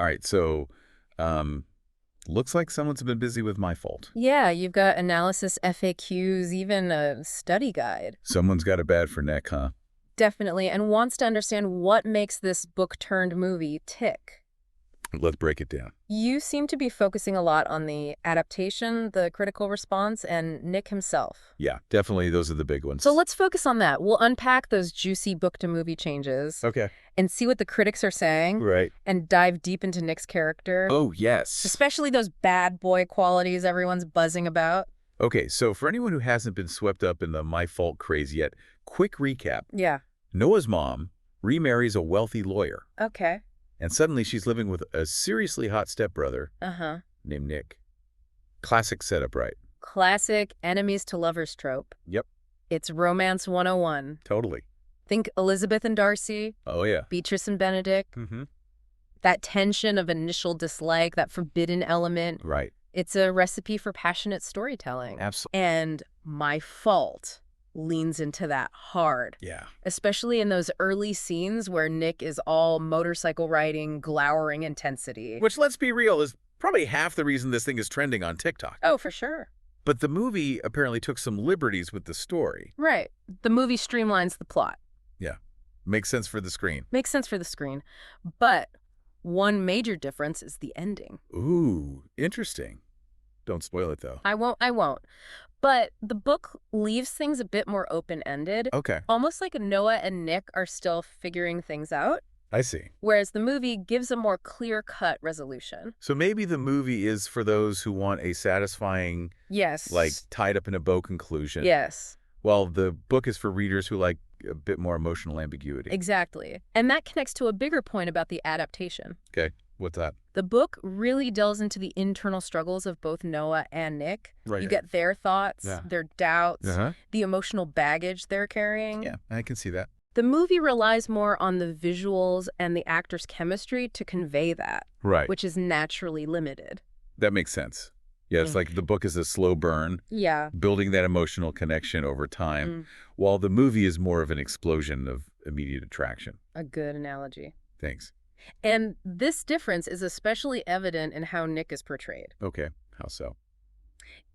All right, so looks like someone's been busy with My Fault. Yeah, you've got analysis, FAQs, even a study guide. Someone's got it bad for Nick, huh? Definitely, and wants to understand what makes this book-turned-movie tick. Let's break it down. You seem to be focusing a lot on the adaptation, the critical response, and Nick himself. Yeah, definitely those are the big ones. So let's focus on that. We'll unpack those juicy book-to-movie changes Okay. and see what the critics are saying Right. and dive deep into Nick's character. Oh, yes. Especially those bad boy qualities everyone's buzzing about. Okay, so for anyone who hasn't been swept up in the My Fault craze yet, quick recap. Yeah. Noah's mom remarries a wealthy lawyer, Okay. and suddenly she's living with a seriously hot stepbrother Uh-huh. named Nick. Classic setup, right? Classic enemies to lovers trope. Yep, It's romance 101. totally. Think Elizabeth and Darcy, Oh, yeah. Beatrice and Benedict. Mm-hmm. That tension of initial dislike, that forbidden element. Right. It's a recipe for passionate storytelling. Absolutely. And My Fault leans into that hard. Yeah. Especially in those early scenes where Nick is all motorcycle riding, glowering intensity. Which, let's be real, is probably half the reason this thing is trending on TikTok. Oh, for sure. But the movie apparently took some liberties with the story. Right. The movie streamlines the plot. Yeah. Makes sense for the screen. Makes sense for the screen. But one major difference is the ending. Ooh, interesting. Don't spoil it, though. I won't. But the book leaves things a bit more open-ended. Okay. Almost like Noah and Nick are still figuring things out. I see. Whereas the movie gives a more clear-cut resolution. So maybe the movie is for those who want a satisfying, Yes. like, tied up in a bow conclusion. Yes. While the book is for readers who like a bit more emotional ambiguity. Exactly. And that connects to a bigger point about the adaptation. Okay. What's that? The book really delves into the internal struggles of both Noah and Nick. Right. You get their thoughts, Yeah. their doubts, Uh-huh. the emotional baggage they're carrying. Yeah, I can see that. The movie relies more on the visuals and the actors' chemistry to convey that, Right. which is naturally limited. That makes sense. Yeah, it's like the book is a slow burn, Yeah. building that emotional connection over time, while the movie is more of an explosion of immediate attraction. A good analogy. Thanks. And this difference is especially evident in how Nick is portrayed. Okay. How so?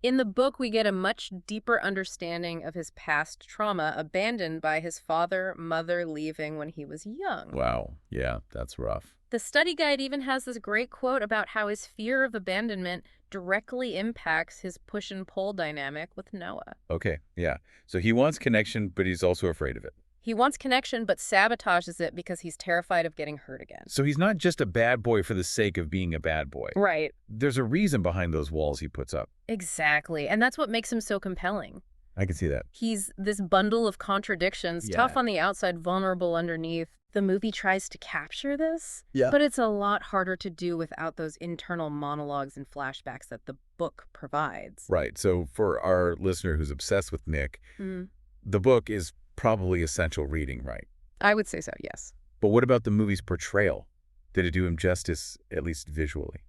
In the book, we get a much deeper understanding of his past trauma, abandoned by his father, mother leaving when he was young. Wow. Yeah, that's rough. The study guide even has this great quote about how his fear of abandonment directly impacts his push and pull dynamic with Noah. Okay. Yeah. So he wants connection, but he's also afraid of it. He wants connection, but sabotages it because he's terrified of getting hurt again. So he's not just a bad boy for the sake of being a bad boy. Right. There's a reason behind those walls he puts up. Exactly. And that's what makes him so compelling. I can see that. He's this bundle of contradictions, tough on the outside, vulnerable underneath. The movie tries to capture this, but it's a lot harder to do without those internal monologues and flashbacks that the book provides. Right. So for our listener who's obsessed with Nick, the book is probably essential reading, right? I would say so, yes. But what about the movie's portrayal? Did it do him justice, at least visually?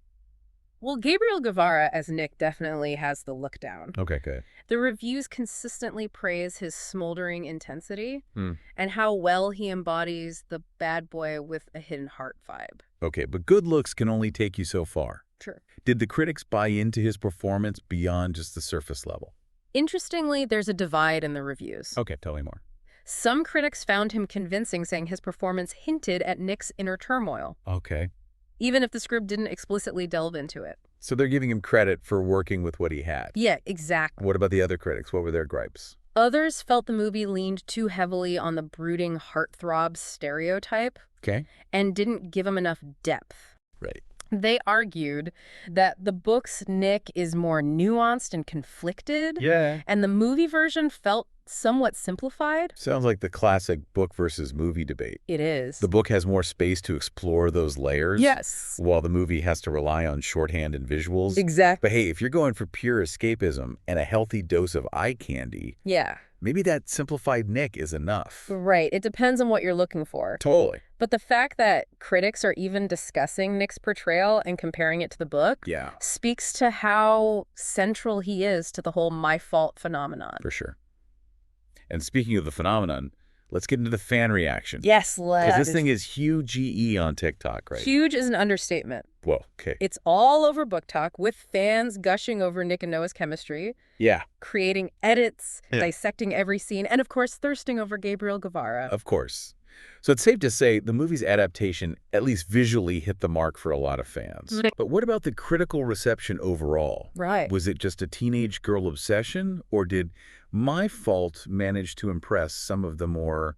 Well, Gabriel Guevara as Nick definitely has the look down. Okay, good. The reviews consistently praise his smoldering intensity and how well he embodies the bad boy with a hidden heart vibe. Okay, but good looks can only take you so far. Sure. Did the critics buy into his performance beyond just the surface level? Interestingly, there's a divide in the reviews. Okay, tell me more. Some critics found him convincing, saying his performance hinted at Nick's inner turmoil, Okay. even if the script didn't explicitly delve into it. So they're giving him credit for working with what he had. Yeah, exactly. What about the other critics? What were their gripes? Others felt the movie leaned too heavily on the brooding heartthrob stereotype Okay. and didn't give him enough depth. Right. They argued that the book's Nick is more nuanced and conflicted, Yeah. and the movie version felt somewhat simplified. Sounds like the classic book versus movie debate. It is. The book has more space to explore those layers. Yes. While the movie has to rely on shorthand and visuals. Exactly. But hey, if you're going for pure escapism and a healthy dose of eye candy, Yeah. maybe that simplified Nick is enough. Right. It depends on what you're looking for. Totally. But the fact that critics are even discussing Nick's portrayal and comparing it to the book Yeah, speaks to how central he is to the whole My Fault phenomenon. for sure. And speaking of the phenomenon, let's get into the fan reaction. Yes, because this thing is huge GE on TikTok, right? Huge is an understatement. Whoa, okay. It's all over Book Talk with fans gushing over Nick and Noah's chemistry. Yeah. Creating edits, dissecting every scene, and of course thirsting over Gabriel Guevara. Of course. So it's safe to say the movie's adaptation, at least visually, hit the mark for a lot of fans. But what about the critical reception overall? Right. Was it just a teenage girl obsession, or did My Fault manage to impress some of the more,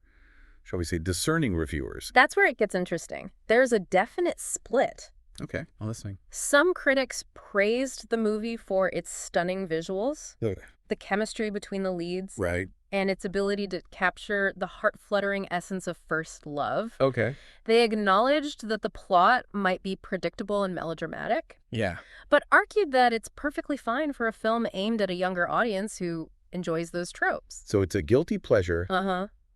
shall we say, discerning reviewers? That's where it gets interesting. There's a definite split. Okay, I'm listening. Some critics praised the movie for its stunning visuals, the chemistry between the leads, right, and its ability to capture the heart-fluttering essence of first love. Okay. They acknowledged that the plot might be predictable and melodramatic, Yeah. but argued that it's perfectly fine for a film aimed at a younger audience who enjoys those tropes. So it's a guilty pleasure,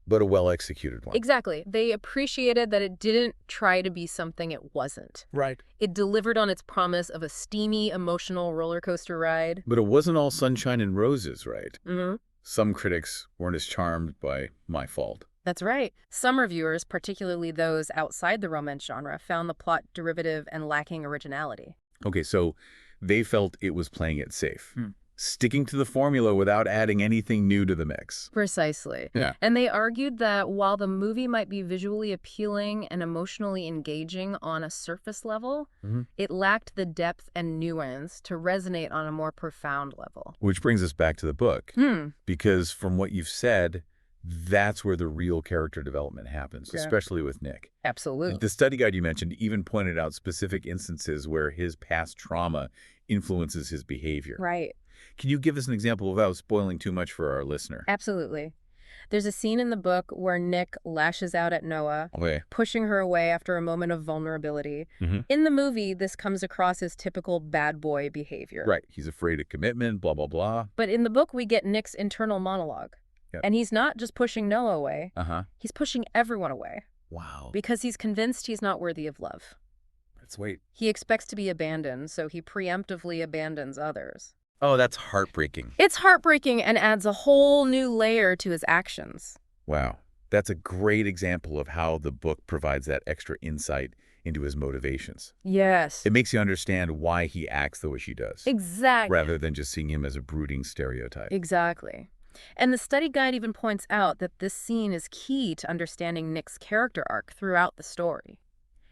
but a well-executed one. Exactly. They appreciated that it didn't try to be something it wasn't. Right. It delivered on its promise of a steamy, emotional roller coaster ride. But it wasn't all sunshine and roses, right? Mm-hmm. Some critics weren't as charmed by My Fault. That's right. Some reviewers, particularly those outside the romance genre, found the plot derivative and lacking originality. Okay, so they felt it was playing it safe. Sticking to the formula without adding anything new to the mix. Precisely. Yeah. And they argued that while the movie might be visually appealing and emotionally engaging on a surface level, it lacked the depth and nuance to resonate on a more profound level. Which brings us back to the book. Because from what you've said, that's where the real character development happens, especially with Nick. Absolutely. The study guide you mentioned even pointed out specific instances where his past trauma influences his behavior. Right. Can you give us an example without spoiling too much for our listener? Absolutely. There's a scene in the book where Nick lashes out at Noah, pushing her away after a moment of vulnerability. In the movie, this comes across as typical bad boy behavior. Right. He's afraid of commitment, blah, blah, blah. But in the book, we get Nick's internal monologue. And he's not just pushing Noah away. He's pushing everyone away. Wow. Because he's convinced he's not worthy of love. Let's wait. He expects to be abandoned, so he preemptively abandons others. Oh, that's heartbreaking. It's heartbreaking and adds a whole new layer to his actions. Wow. That's a great example of how the book provides that extra insight into his motivations. Yes. It makes you understand why he acts the way he does. Exactly. Rather than just seeing him as a brooding stereotype. Exactly. And the study guide even points out that this scene is key to understanding Nick's character arc throughout the story.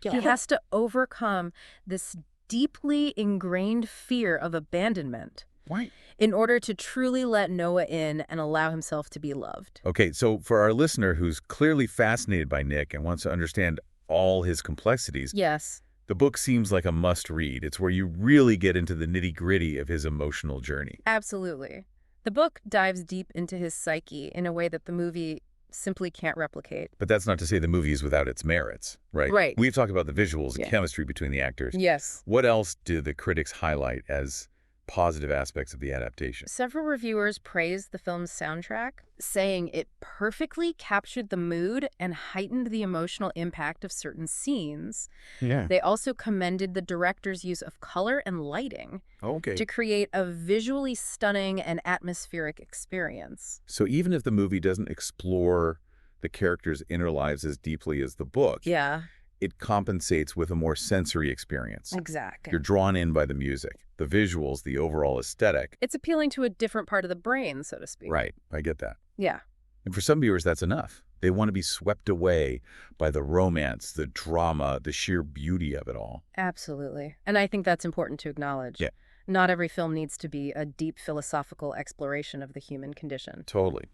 He has to overcome this deeply ingrained fear of abandonment. Why? In order to truly let Noah in and allow himself to be loved. Okay, so for our listener who's clearly fascinated by Nick and wants to understand all his complexities, the book seems like a must-read. It's where you really get into the nitty-gritty of his emotional journey. Absolutely. The book dives deep into his psyche in a way that the movie simply can't replicate. But that's not to say the movie is without its merits, right? Right. We've talked about the visuals and chemistry between the actors. Yes. What else do the critics highlight as positive aspects of the adaptation? Several reviewers praised the film's soundtrack, saying it perfectly captured the mood and heightened the emotional impact of certain scenes. Yeah. They also commended the director's use of color and lighting to create a visually stunning and atmospheric experience. So even if the movie doesn't explore the characters' inner lives as deeply as the book, it compensates with a more sensory experience. Exactly. You're drawn in by the music, the visuals, the overall aesthetic. It's appealing to a different part of the brain, so to speak. Right. I get that. Yeah. And for some viewers, that's enough. They want to be swept away by the romance, the drama, the sheer beauty of it all. Absolutely. And I think that's important to acknowledge. Yeah. Not every film needs to be a deep philosophical exploration of the human condition. Totally.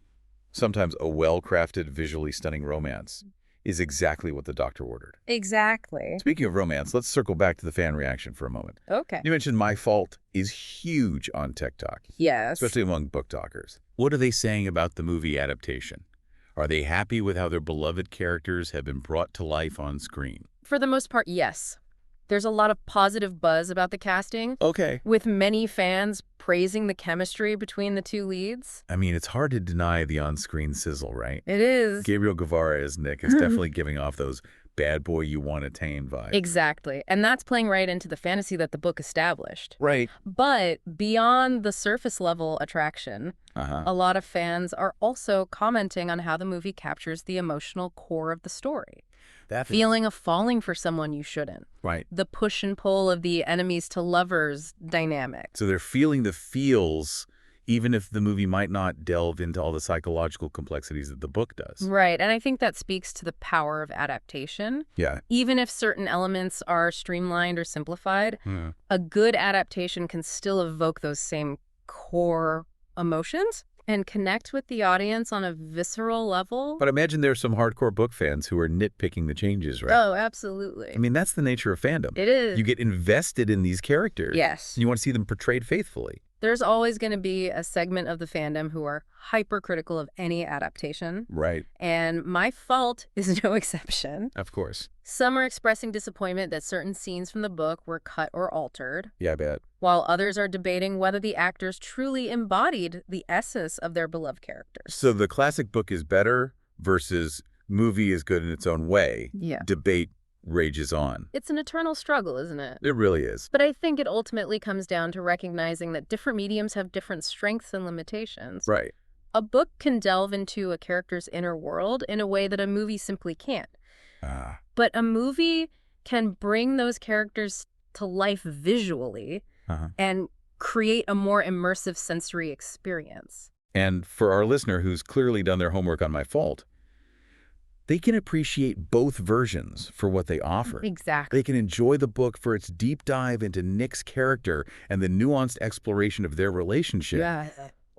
Sometimes a well-crafted, visually stunning romance is exactly what the doctor ordered. Exactly. Speaking of romance, let's circle back to the fan reaction for a moment. Okay. You mentioned My Fault is huge on TikTok. Yes. Especially among book talkers. What are they saying about the movie adaptation? Are they happy with how their beloved characters have been brought to life on screen? For the most part, yes. There's a lot of positive buzz about the casting. Okay. With many fans praising the chemistry between the two leads. I mean, it's hard to deny the on-screen sizzle, right? It is. Gabriel Guevara as Nick is definitely giving off those bad boy you want to tame vibe. Exactly. And that's playing right into the fantasy that the book established. Right. But beyond the surface level attraction, a lot of fans are also commenting on how the movie captures the emotional core of the story. That feeling of falling for someone you shouldn't. Right. The push and pull of the enemies to lovers dynamic. So they're feeling the feels, even if the movie might not delve into all the psychological complexities that the book does. Right, and I think that speaks to the power of adaptation. Yeah. Even if certain elements are streamlined or simplified, a good adaptation can still evoke those same core emotions and connect with the audience on a visceral level. But imagine there's some hardcore book fans who are nitpicking the changes, right? Oh, absolutely. I mean, that's the nature of fandom. It is. You get invested in these characters. Yes. And you want to see them portrayed faithfully. There's always going to be a segment of the fandom who are hypercritical of any adaptation. Right. And My Fault is no exception. Of course. Some are expressing disappointment that certain scenes from the book were cut or altered. Yeah, I bet. While others are debating whether the actors truly embodied the essence of their beloved characters. So the classic book is better versus movie is good in its own way. Yeah. Debate rages on. It's an eternal struggle, isn't it? It really is. But I think it ultimately comes down to recognizing that different mediums have different strengths and limitations. Right. A book can delve into a character's inner world in a way that a movie simply can't. But a movie can bring those characters to life visually and create a more immersive sensory experience. And for our listener who's clearly done their homework on My Fault, they can appreciate both versions for what they offer. Exactly. They can enjoy the book for its deep dive into Nick's character and the nuanced exploration of their relationship,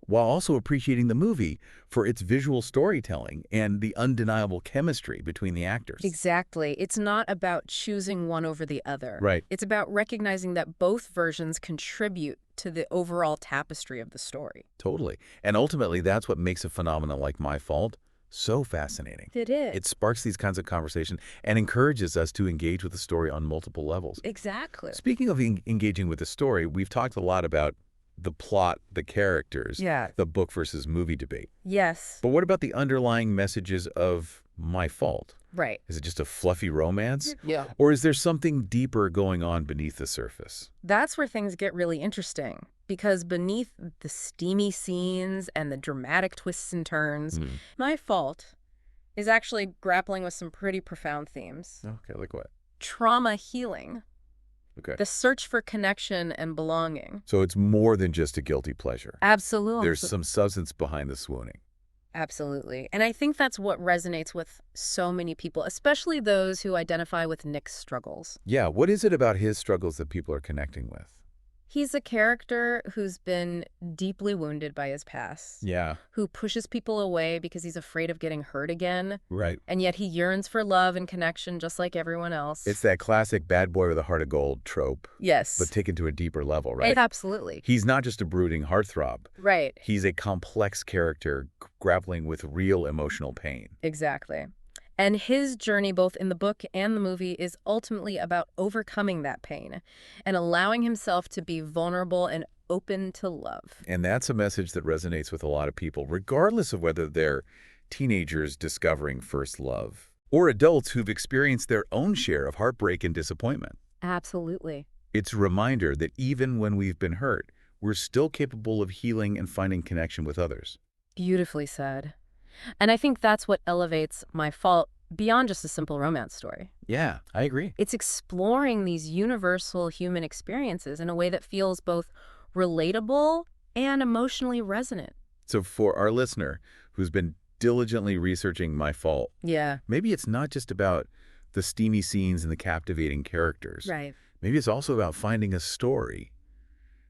while also appreciating the movie for its visual storytelling and the undeniable chemistry between the actors. Exactly. It's not about choosing one over the other. Right. It's about recognizing that both versions contribute to the overall tapestry of the story. Totally. And ultimately, that's what makes a phenomenon like My Fault so fascinating. It is. It sparks these kinds of conversation and encourages us to engage with the story on multiple levels. Exactly. Speaking of engaging with the story, we've talked a lot about the plot, the characters, the book versus movie debate. Yes. But what about the underlying messages of My Fault? Right. Is it just a fluffy romance? Yeah. Or is there something deeper going on beneath the surface? That's where things get really interesting. Because beneath the steamy scenes and the dramatic twists and turns, My Fault is actually grappling with some pretty profound themes. Okay, like what? Trauma healing. Okay. The search for connection and belonging. So it's more than just a guilty pleasure. Absolutely. There's some substance behind the swooning. Absolutely. And I think that's what resonates with so many people, especially those who identify with Nick's struggles. Yeah, what is it about his struggles that people are connecting with? He's a character who's been deeply wounded by his past. Yeah. Who pushes people away because he's afraid of getting hurt again. Right. And yet he yearns for love and connection just like everyone else. It's that classic bad boy with a heart of gold trope. Yes. But taken to a deeper level, right? Absolutely. He's not just a brooding heartthrob. Right. He's a complex character grappling with real emotional pain. Exactly. And his journey, both in the book and the movie, is ultimately about overcoming that pain and allowing himself to be vulnerable and open to love. And that's a message that resonates with a lot of people, regardless of whether they're teenagers discovering first love or adults who've experienced their own share of heartbreak and disappointment. Absolutely. It's a reminder that even when we've been hurt, we're still capable of healing and finding connection with others. Beautifully said. And I think that's what elevates My Fault beyond just a simple romance story. Yeah, I agree. It's exploring these universal human experiences in a way that feels both relatable and emotionally resonant. So for our listener who's been diligently researching My Fault, maybe it's not just about the steamy scenes and the captivating characters. Right. Maybe it's also about finding a story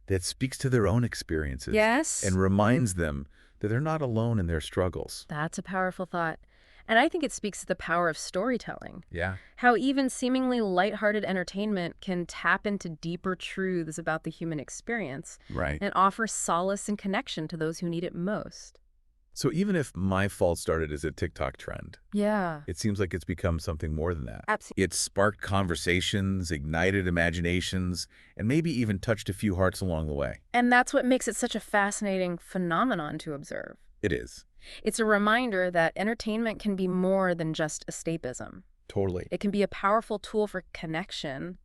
that speaks to their own experiences. Yes. And reminds them that they're not alone in their struggles. That's a powerful thought. And I think it speaks to the power of storytelling. Yeah. How even seemingly lighthearted entertainment can tap into deeper truths about the human experience. Right. And offer solace and connection to those who need it most. So even if My Fault started as a TikTok trend, it seems like it's become something more than that. Absolutely. It sparked conversations, ignited imaginations, and maybe even touched a few hearts along the way. And that's what makes it such a fascinating phenomenon to observe. It is. It's a reminder that entertainment can be more than just escapism. Totally. It can be a powerful tool for connection,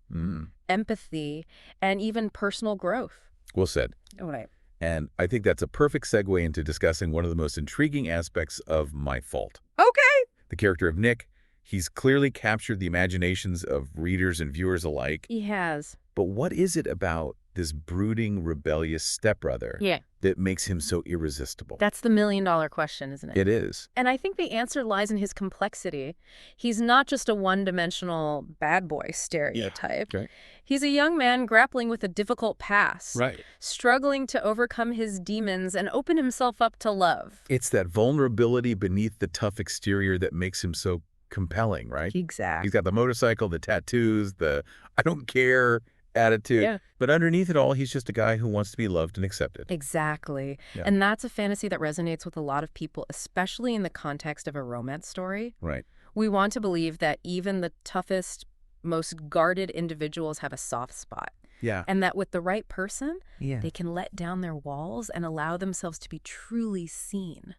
empathy, and even personal growth. Well said. Right. And I think that's a perfect segue into discussing one of the most intriguing aspects of My Fault. Okay. The character of Nick, he's clearly captured the imaginations of readers and viewers alike. He has. But what is it about this brooding, rebellious stepbrother that makes him so irresistible? That's the million-dollar question, isn't it? It is. And I think the answer lies in his complexity. He's not just a one-dimensional bad boy stereotype. Okay. He's a young man grappling with a difficult past, Right. struggling to overcome his demons and open himself up to love. It's that vulnerability beneath the tough exterior that makes him so compelling, right? Exactly. He's got the motorcycle, the tattoos, the I don't care attitude. Yeah. But underneath it all, he's just a guy who wants to be loved and accepted. Exactly. Yeah. And that's a fantasy that resonates with a lot of people, especially in the context of a romance story. Right. We want to believe that even the toughest, most guarded individuals have a soft spot. Yeah. And that with the right person, Yeah. they can let down their walls and allow themselves to be truly seen.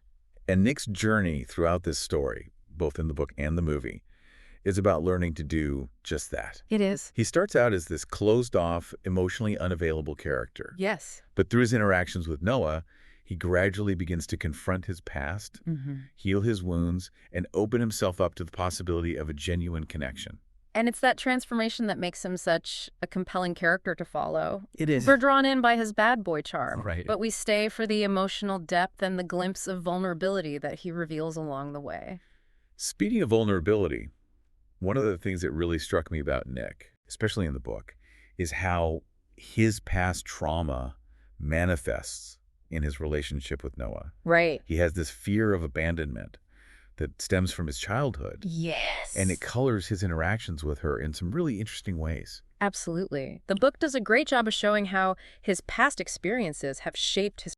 And Nick's journey throughout this story, both in the book and the movie, is about learning to do just that. It is. He starts out as this closed-off, emotionally unavailable character. Yes. But through his interactions with Noah, he gradually begins to confront his past, heal his wounds, and open himself up to the possibility of a genuine connection. And it's that transformation that makes him such a compelling character to follow. It is. We're drawn in by his bad boy charm, Right. but we stay for the emotional depth and the glimpse of vulnerability that he reveals along the way. Speaking of vulnerability, one of the things that really struck me about Nick, especially in the book, is how his past trauma manifests in his relationship with Noah. Right. He has this fear of abandonment that stems from his childhood. Yes. And it colors his interactions with her in some really interesting ways. Absolutely. The book does a great job of showing how his past experiences have shaped his